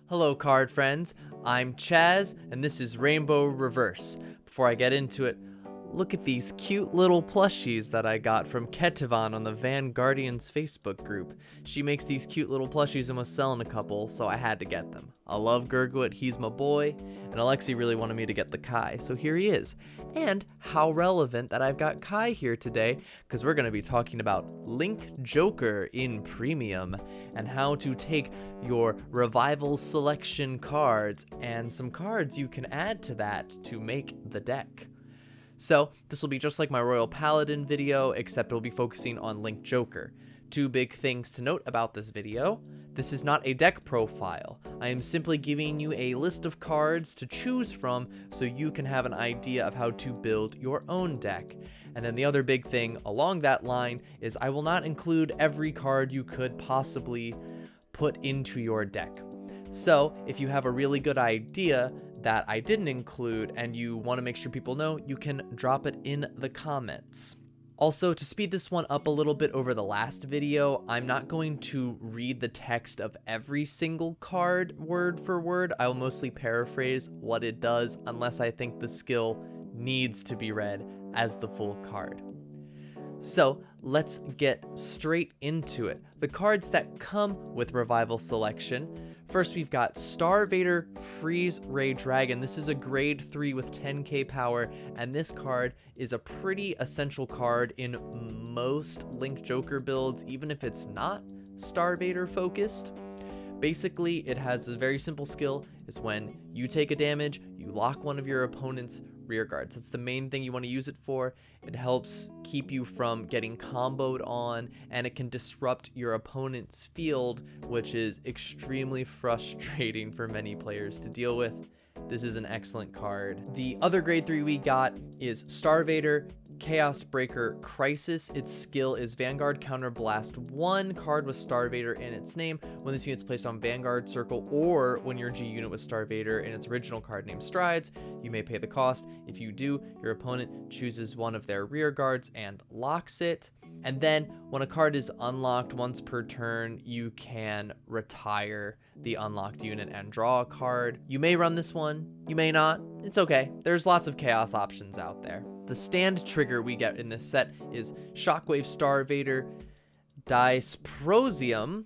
Hello card friends, I'm Chaz and this is Rainbow Reverse. Before I get into it, look at these cute little plushies that I got from Ketivan on the Vanguardians Facebook group. She makes these cute little plushies and was selling a couple, so I had to get them. I love Gurgwit, he's my boy, and Alexi really wanted me to get the Kai, so here he is. And how relevant that I've got Kai here today, because we're going to be talking about Link Joker in Premium, and how to take your Revival Selection cards and some cards you can add to that to make the deck. So this will be just like my Royal Paladin video, except it'll be focusing on Link Joker. Two big things to note about this video. This is not a deck profile. I am simply giving you a list of cards to choose from so you can have an idea of how to build your own deck. And then the other big thing along that line is I will not include every card you could possibly put into your deck. So if you have a really good idea that I didn't include and you want to make sure people know, you can drop it in the comments. Also, to speed this one up a little bit over the last video, I'm not going to read the text of every single card word for word. I'll mostly paraphrase what it does unless I think the skill needs to be read as the full card. So let's get straight into it. The cards that come with Revival Selection. First, we've got Star-Vader Freeze Ray Dragon. This is a grade 3 with 10k power, and this card is a pretty essential card in most Link Joker builds, even if it's not Star-Vader focused. Basically, it has a very simple skill. Is when you take a damage, you lock one of your opponent's rear guards. That's the main thing you want to use it for. It helps keep you from getting comboed on, and it can disrupt your opponent's field, which is extremely frustrating for many players to deal with. This is an excellent card. The other grade 3 we got is Star-Vader Chaos Breaker Crisis. Its skill is Vanguard Counterblast 1 card with Star-Vader in its name. When this unit's placed on Vanguard Circle, or when your G unit with Star-Vader in its original card named Strides, you may pay the cost. If you do, your opponent chooses one of their rear guards and locks it. And then when a card is unlocked once per turn, you can retire the unlocked unit and draw a card. You may run this one, you may not. It's okay. There's lots of chaos options out there. The stand trigger we get in this set is Shockwave Star-Vader Dysprosium.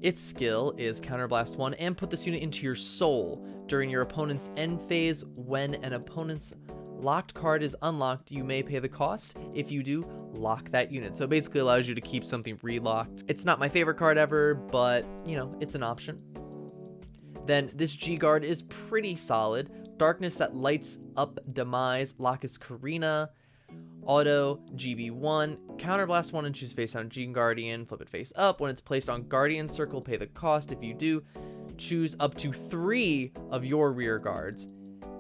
Its skill is Counterblast 1 and put this unit into your soul. During your opponent's end phase, when an opponent's locked card is unlocked, you may pay the cost. If you do, lock that unit. So it basically allows you to keep something relocked. It's not my favorite card ever, but you know, it's an option. Then this G guard is pretty solid. Darkness that lights up Demise, Lacus Karina, Auto, GB1, Counterblast 1 and choose face down G Guardian, flip it face up. When it's placed on Guardian Circle, pay the cost. If you do, choose up to 3 of your rear guards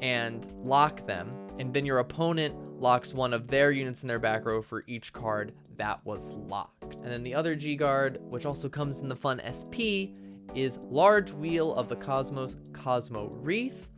and lock them, and then your opponent locks one of their units in their back row for each card that was locked. And then the other G guard, which also comes in the fun SP, is Large Wheel of the Cosmos Cosmo Wreath.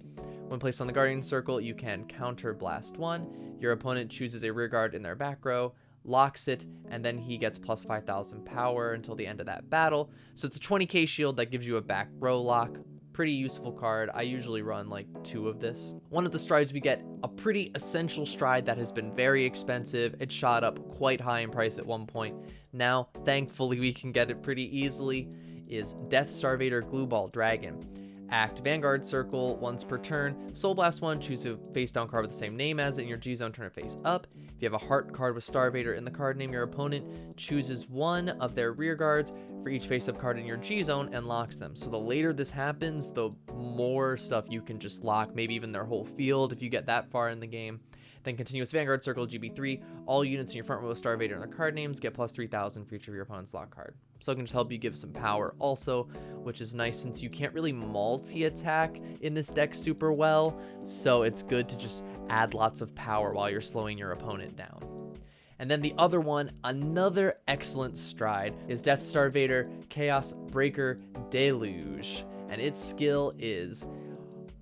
When placed on the Guardian Circle, you can Counterblast 1. Your opponent chooses a rear guard in their back row, locks it, and then he gets plus 5,000 power until the end of that battle. So it's a 20k shield that gives you a back row lock. Pretty useful card. I usually run like 2 of this. One of the strides we get, a pretty essential stride that has been very expensive. It shot up quite high in price at one point. Now, thankfully, we can get it pretty easily, is Death Star-Vader Glueball Dragon. Act Vanguard Circle once per turn. Soul Blast 1, choose a face down card with the same name as it in your G zone, turn it face up. If you have a heart card with Star-Vader in the card name, your opponent chooses one of their rear guards for each face up card in your G zone and locks them. So the later this happens, the more stuff you can just lock, maybe even their whole field if you get that far in the game. Then Continuous Vanguard Circle, GB3. All units in your front row with Star-Vader and their card names get plus 3,000 for each of your opponent's lock card. So it can just help you give some power also, which is nice since you can't really multi-attack in this deck super well. So it's good to just add lots of power while you're slowing your opponent down. And then the other one, another excellent stride, is Death Star-Vader Chaos Breaker Deluge. And its skill is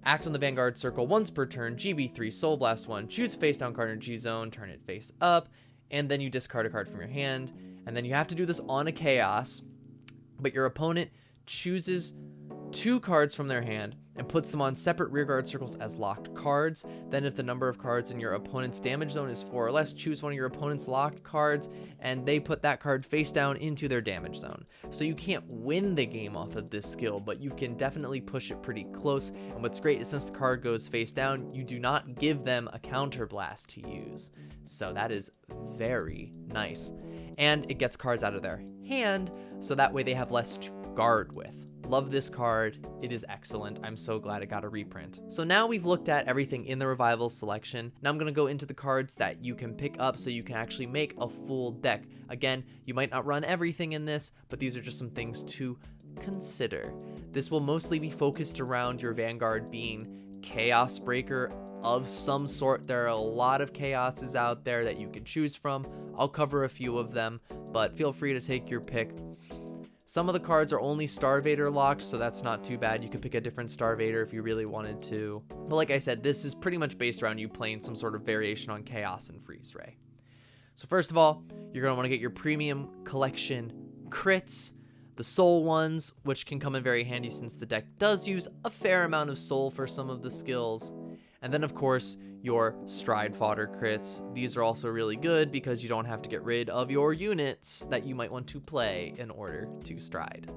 act on the Vanguard Circle once per turn, GB3, Soul Blast 1, choose a face down card in G zone, turn it face up, and then you discard a card from your hand. And then you have to do this on a Chaos, but your opponent chooses 2 cards from their hand and puts them on separate rearguard circles as locked cards. Then if the number of cards in your opponent's damage zone is 4 or less, choose one of your opponent's locked cards and they put that card face down into their damage zone. So you can't win the game off of this skill, but you can definitely push it pretty close. And what's great is since the card goes face down, you do not give them a counter blast to use. So that is very nice. And it gets cards out of their hand, so that way they have less to guard with. Love this card. It is excellent. I'm so glad it got a reprint. So now we've looked at everything in the Revival selection. Now I'm going to go into the cards that you can pick up so you can actually make a full deck. Again, you might not run everything in this, but these are just some things to consider. This will mostly be focused around your Vanguard being Chaos Breaker of some sort. There are a lot of chaoses out there that you can choose from. I'll cover a few of them, but feel free to take your pick. Some of the cards are only Star-Vader locked, so that's not too bad. You could pick a different Star-Vader if you really wanted to. But like I said, this is pretty much based around you playing some sort of variation on Chaos and Freeze Ray. So first of all, you're going to want to get your premium collection crits, the soul ones, which can come in very handy since the deck does use a fair amount of soul for some of the skills. And then of course, your stride fodder crits. These are also really good because you don't have to get rid of your units that you might want to play in order to stride.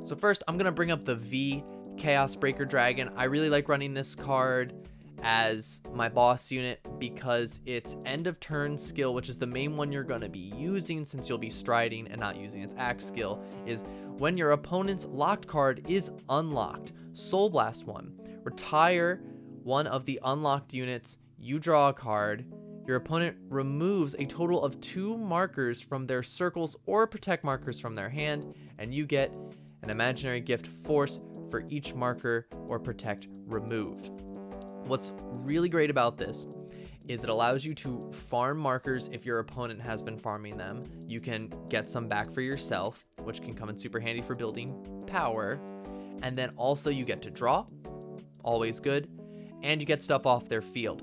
So first, I'm going to bring up the V Chaos Breaker Dragon. I really like running this card as my boss unit because its end of turn skill, which is the main one you're going to be using since you'll be striding and not using its axe skill, is when your opponent's locked card is unlocked. Soul Blast 1. Retire one of the unlocked units, you draw a card, your opponent removes a total of 2 markers from their circles or protect markers from their hand, and you get an imaginary gift force for each marker or protect removed. What's really great about this is it allows you to farm markers if your opponent has been farming them. You can get some back for yourself, which can come in super handy for building power, and then also you get to draw, always good, and you get stuff off their field.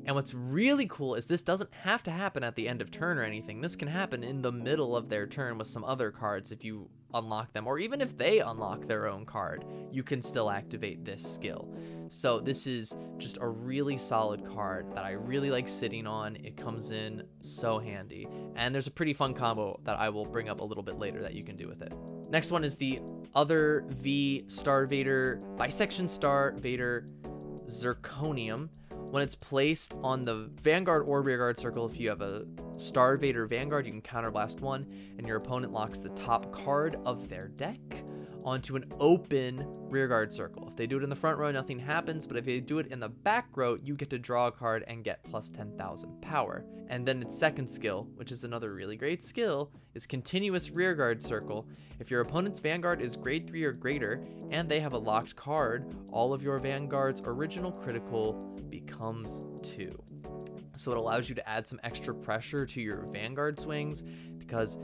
And what's really cool is this doesn't have to happen at the end of turn or anything. This can happen in the middle of their turn with some other cards if you unlock them, or even if they unlock their own card, you can still activate this skill. So this is just a really solid card that I really like sitting on. It comes in so handy, and there's a pretty fun combo that I will bring up a little bit later that you can do with it. Next one is the other V Star-Vader, Bisection Star-Vader Zirconium. When it's placed on the Vanguard or Rearguard circle, if you have a Star-Vader Vanguard, you can counterblast 1, and your opponent locks the top card of their deck onto an open Rearguard circle. If they do it in the front row, nothing happens, but if they do it in the back row, you get to draw a card and get plus 10,000 power. And then its second skill, which is another really great skill, is Continuous Rearguard Circle. If your opponent's Vanguard is grade 3 or greater, and they have a locked card, all of your Vanguard's original critical becomes 2. So it allows you to add some extra pressure to your Vanguard swings, because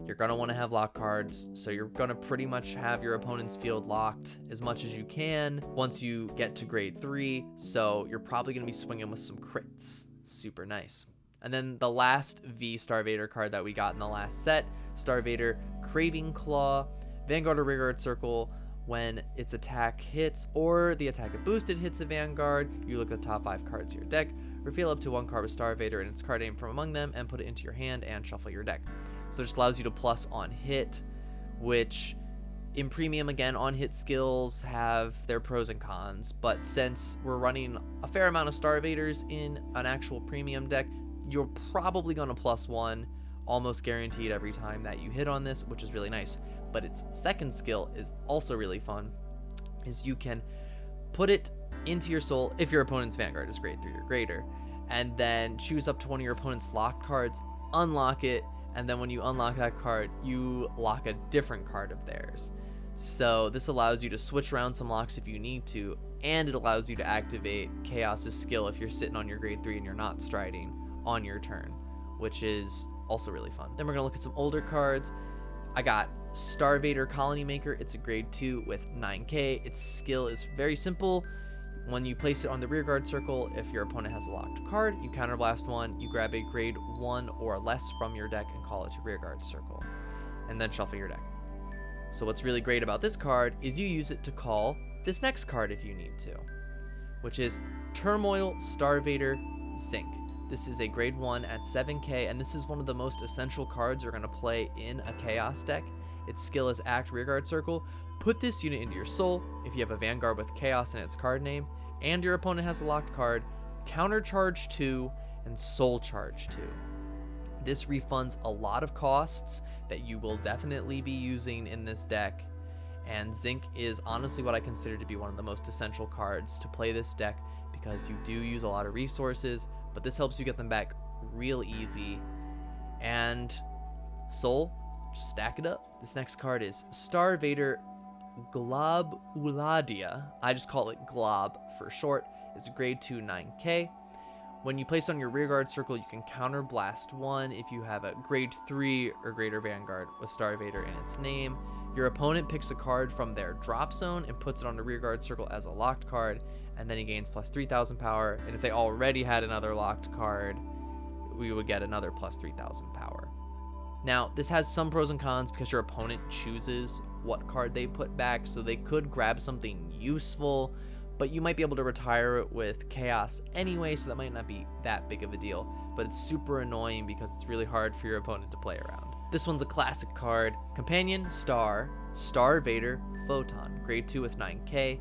you're going to want to have lock cards, so you're going to pretty much have your opponent's field locked as much as you can once you get to grade 3, so you're probably going to be swinging with some crits. Super nice. And then the last V Star-Vader card that we got in the last set, Star-Vader Craving Claw, Vanguard or Rearguard Circle. When its attack hits or the attack it boosted hits a Vanguard, you look at the top 5 cards of your deck, reveal up to 1 card with Star-Vader and its card name from among them, and put it into your hand and shuffle your deck. So it just allows you to plus on hit, which in premium, again, on hit skills have their pros and cons, but since we're running a fair amount of Star-Vaders in an actual premium deck, you're probably going to plus 1 almost guaranteed every time that you hit on this, which is really nice. But its second skill is also really fun, is you can put it into your soul if your opponent's Vanguard is grade 3 or greater, and then choose up to one of your opponent's locked cards, unlock it, and then when you unlock that card, you lock a different card of theirs. So this allows you to switch around some locks if you need to, and it allows you to activate Chaos's skill if you're sitting on your grade 3 and you're not striding on your turn, which is also really fun. Then we're going to look at some older cards. I got Star-Vader Colony Maker. It's a grade 2 with 9k. Its skill is very simple. When you place it on the Rearguard circle, if your opponent has a locked card, you counterblast 1, you grab a grade 1 or less from your deck and call it to Rearguard circle, and then shuffle your deck. So what's really great about this card is you use it to call this next card if you need to, which is Turmoil Star-Vader Zinc. This is a grade 1 at 7k, and this is one of the most essential cards you're going to play in a Chaos deck. Its skill is Act Rearguard Circle. Put this unit into your soul if you have a Vanguard with Chaos in its card name, and your opponent has a locked card, Counter Charge 2, and Soul Charge 2. This refunds a lot of costs that you will definitely be using in this deck, and Zinc is honestly what I consider to be one of the most essential cards to play this deck because you do use a lot of resources, but this helps you get them back real easy. And Soul, just stack it up. This next card is Star-Vader Globuladia. I just call it Glob for short. It's a grade 2 9k. When you place on your rearguard circle, you can counter blast 1 if you have a grade 3 or greater Vanguard with Star-Vader in its name. Your opponent picks a card from their drop zone and puts it on the rearguard circle as a locked card, and then he gains plus 3,000 power. And if they already had another locked card, we would get another plus 3,000 power. Now, this has some pros and cons because your opponent chooses what card they put back, so they could grab something useful, but you might be able to retire it with Chaos anyway, so that might not be that big of a deal. But it's super annoying because it's really hard for your opponent to play around. This one's a classic card. Companion Star, Star-Vader Photon, grade 2 with 9k.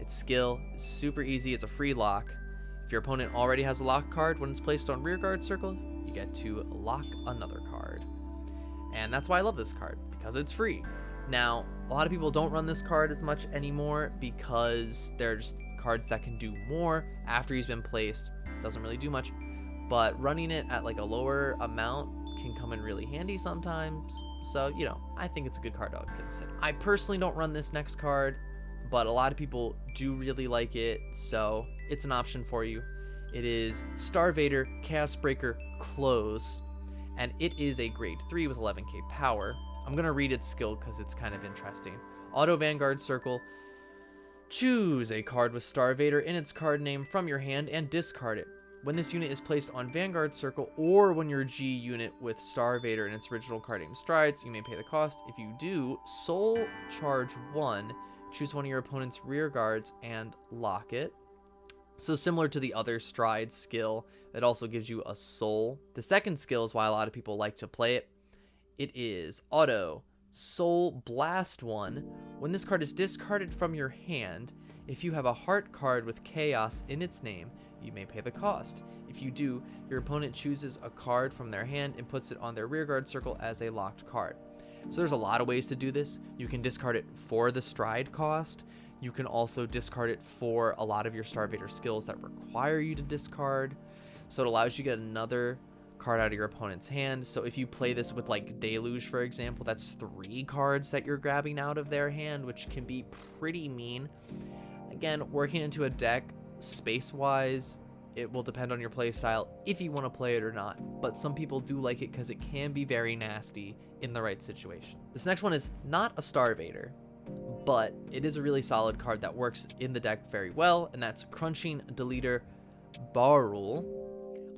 Its skill is super easy, it's a free lock. If your opponent already has a lock card, when it's placed on rearguard circle, you get to lock another card. And that's why I love this card, because it's free. Now, a lot of people don't run this card as much anymore because they're just cards that can do more after he's been placed. Doesn't really do much, but running it at like a lower amount can come in really handy sometimes. So, you know, I think it's a good card to consider. I personally don't run this next card, but a lot of people do really like it, so it's an option for you. It is Star-Vader Chaos Breaker Close, and it is a grade 3 with 11k power. I'm going to read its skill because it's kind of interesting. Auto Vanguard Circle. Choose a card with Star-Vader in its card name from your hand and discard it. When this unit is placed on Vanguard Circle, or when your G unit with Star-Vader in its original card name strides, you may pay the cost. If you do, Soul Charge 1, choose one of your opponent's rear guards and lock it. So similar to the other Stride skill, it also gives you a soul. The second skill is why a lot of people like to play it. It is Auto Soul Blast 1. When this card is discarded from your hand, if you have a heart card with Chaos in its name, you may pay the cost. If you do, your opponent chooses a card from their hand and puts it on their rearguard circle as a locked card. So there's a lot of ways to do this. You can discard it for the Stride cost. You can also discard it for a lot of your Star-Vader skills that require you to discard. So it allows you to get another card out of your opponent's hand. So if you play this with like Deluge, for example, that's 3 cards that you're grabbing out of their hand, which can be pretty mean. Again, working into a deck space-wise, it will depend on your play style if you want to play it or not, but some people do like it because it can be very nasty in the right situation. This next one is not a Star-Vader, but it is a really solid card that works in the deck very well, and that's Crunching Deleter Barul.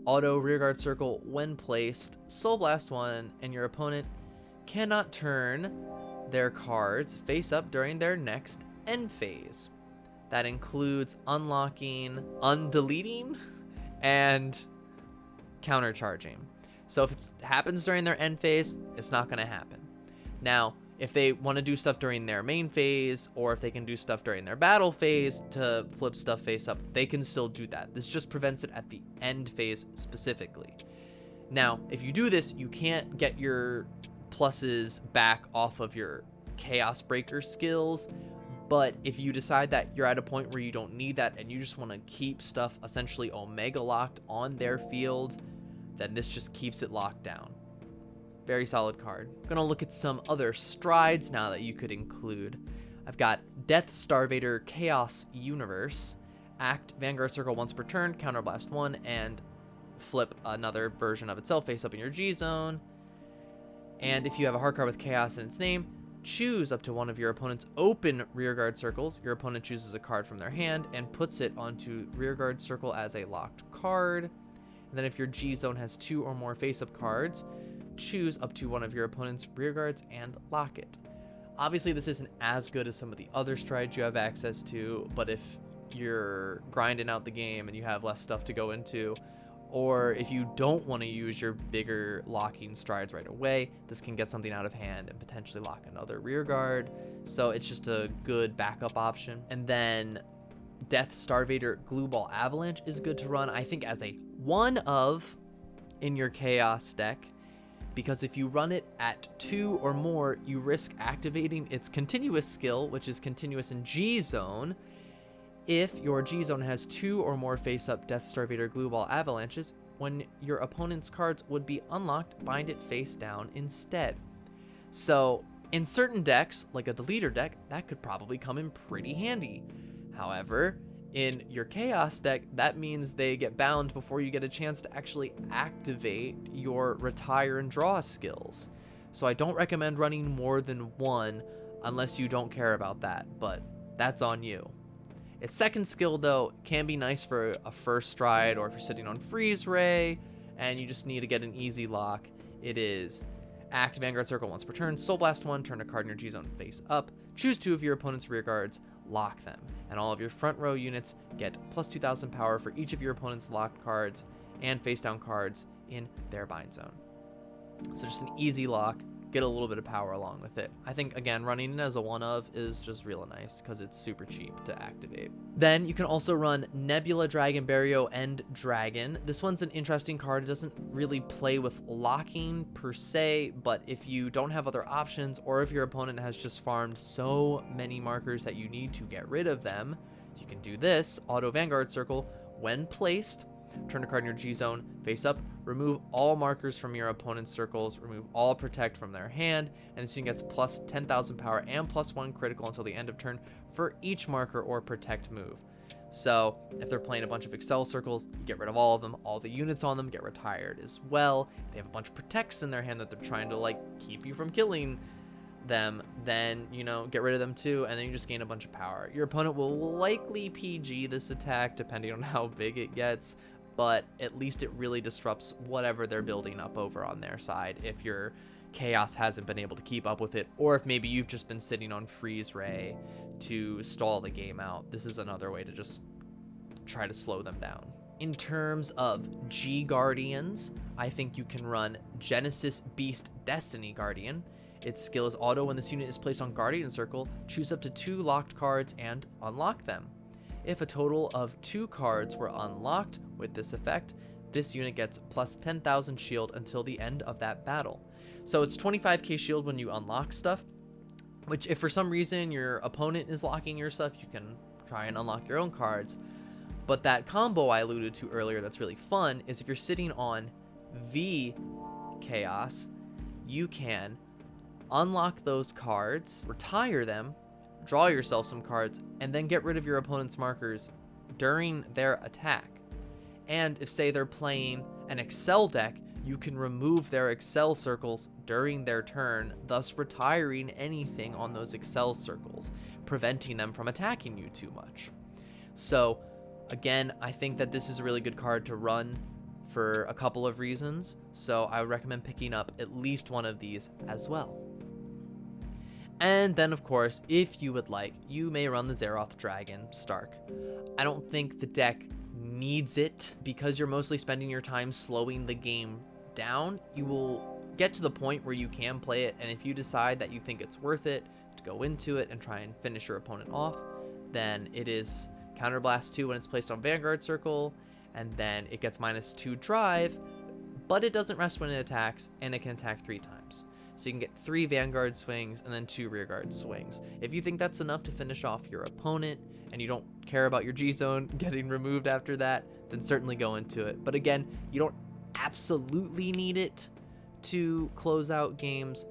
Auto Rearguard Circle when placed, Soul Blast 1, and your opponent cannot turn their cards face up during their next end phase. That includes unlocking, undeleting, and countercharging. So if it happens during their end phase, it's not going to happen. Now, if they want to do stuff during their main phase, or if they can do stuff during their battle phase to flip stuff face up, they can still do that. This just prevents it at the end phase specifically. Now, if you do this, you can't get your pluses back off of your Chaos Breaker skills, but if you decide that you're at a point where you don't need that and you just want to keep stuff essentially Omega locked on their field, then this just keeps it locked down. Very solid card. I'm gonna look at some other strides now that you could include. I've got Death Star-Vader Chaos Universe. Act Vanguard Circle once per turn, Counterblast 1, and flip another version of itself face up in your G zone. And if you have a hard card with Chaos in its name, choose up to one of your opponent's open rearguard circles. Your opponent chooses a card from their hand and puts it onto rearguard circle as a locked card. And then if your G zone has 2 or more face-up cards, choose up to one of your opponent's rear guards and lock it. Obviously, this isn't as good as some of the other strides you have access to, but if you're grinding out the game and you have less stuff to go into, or if you don't want to use your bigger locking strides right away, this can get something out of hand and potentially lock another rear guard. So it's just a good backup option. And then Death Star-Vader Glue Ball Avalanche is good to run, I think, as a one of in your Chaos deck, because if you run it at 2 or more, you risk activating its continuous skill, which is continuous in G Zone. If your G Zone has 2 or more face-up Death Star-Vader Glue Ball Avalanches, when your opponent's cards would be unlocked, bind it face down instead. So in certain decks, like a deleter deck, that could probably come in pretty handy. However, in your Chaos deck, that means they get bound before you get a chance to actually activate your retire and draw skills. So I don't recommend running more than one unless you don't care about that, but that's on you. Its second skill, though, can be nice for a first stride or if you're sitting on Freeze Ray and you just need to get an easy lock. It is act Vanguard Circle once per turn, Soul Blast 1, turn a card in your G-Zone face up, choose 2 of your opponent's rear guards, lock them, and all of your front row units get plus 2,000 power for each of your opponent's locked cards and face down cards in their bind zone. So just an easy lock, get a little bit of power along with it. I think, again, running it as a one of is just real nice because it's super cheap to activate. Then you can also run Nebula Dragon, Barrio, and Dragon. This one's an interesting card. It doesn't really play with locking per se, but if you don't have other options, or if your opponent has just farmed so many markers that you need to get rid of them, you can do this. Auto Vanguard Circle, when placed, turn a card in your G-Zone, face up, remove all markers from your opponent's circles, remove all protect from their hand, and this unit gets plus 10,000 power and plus 1 critical until the end of turn for each marker or protect move. So if they're playing a bunch of Excel circles, you get rid of all of them. All the units on them get retired as well. They have a bunch of protects in their hand that they're trying to like keep you from killing them, then, you know, get rid of them too, and then you just gain a bunch of power. Your opponent will likely PG this attack depending on how big it gets, but at least it really disrupts whatever they're building up over on their side if your Chaos hasn't been able to keep up with it, or if maybe you've just been sitting on Freeze Ray to stall the game out. This is another way to just try to slow them down. In terms of G Guardians, I think you can run Genesis Beast Destiny Guardian. Its skill is auto. When this unit is placed on Guardian Circle, choose up to 2 locked cards and unlock them. If a total of 2 cards were unlocked with this effect, this unit gets plus 10,000 shield until the end of that battle. So it's 25k shield when you unlock stuff, which if for some reason your opponent is locking your stuff, you can try and unlock your own cards. But that combo I alluded to earlier that's really fun is if you're sitting on V Chaos, you can unlock those cards, retire them, draw yourself some cards, and then get rid of your opponent's markers during their attack. And if, say, they're playing an Excel deck, you can remove their Excel circles during their turn, thus retiring anything on those Excel circles, preventing them from attacking you too much. So, again, I think that this is a really good card to run for a couple of reasons, so I would recommend picking up at least one of these as well. And then, of course, if you would like, you may run the Zeroth Dragon Stark. I don't think the deck needs it because you're mostly spending your time slowing the game down. You will get to the point where you can play it, and if you decide that you think it's worth it to go into it and try and finish your opponent off, then it is Counterblast 2 when it's placed on Vanguard Circle, and then it gets -2 drive, but it doesn't rest when it attacks, and it can attack 3 times. So you can get 3 Vanguard swings and then 2 Rearguard swings. If you think that's enough to finish off your opponent and you don't care about your G-Zone getting removed after that, then certainly go into it. But again, you don't absolutely need it to close out games,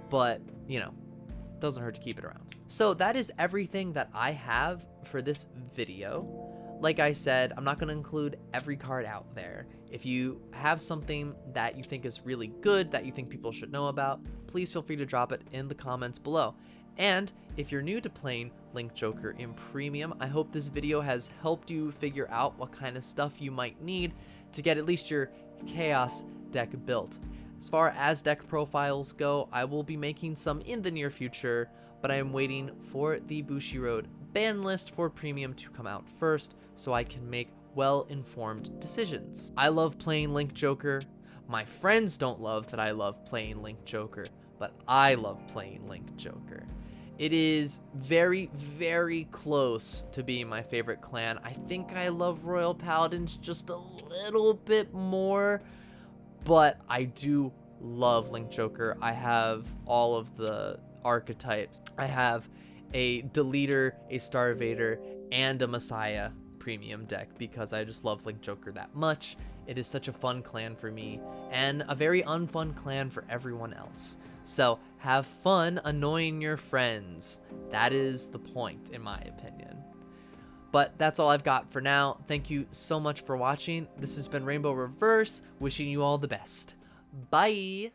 but, you know, it doesn't hurt to keep it around. So that is everything that I have for this video. Like I said, I'm not going to include every card out there. If you have something that you think is really good that you think people should know about, please feel free to drop it in the comments below. And if you're new to playing Link Joker in Premium, I hope this video has helped you figure out what kind of stuff you might need to get at least your Chaos deck built. As far as deck profiles go, I will be making some in the near future, but I am waiting for the Bushiroad ban list for premium to come out first so I can make well-informed decisions. I love playing Link Joker. My friends don't love that I love playing Link Joker, but I love playing Link Joker. It is very, very close to being my favorite clan. I think I love Royal Paladins just a little bit more, but I do love Link Joker. I have all of the archetypes. I have a Deleter, a Star-Vader, and a Messiah premium deck because I just love Link Joker that much. It is such a fun clan for me and a very unfun clan for everyone else. So have fun annoying your friends. That is the point, in my opinion. But that's all I've got for now. Thank you so much for watching. This has been Rainbow Reverse, wishing you all the best. Bye!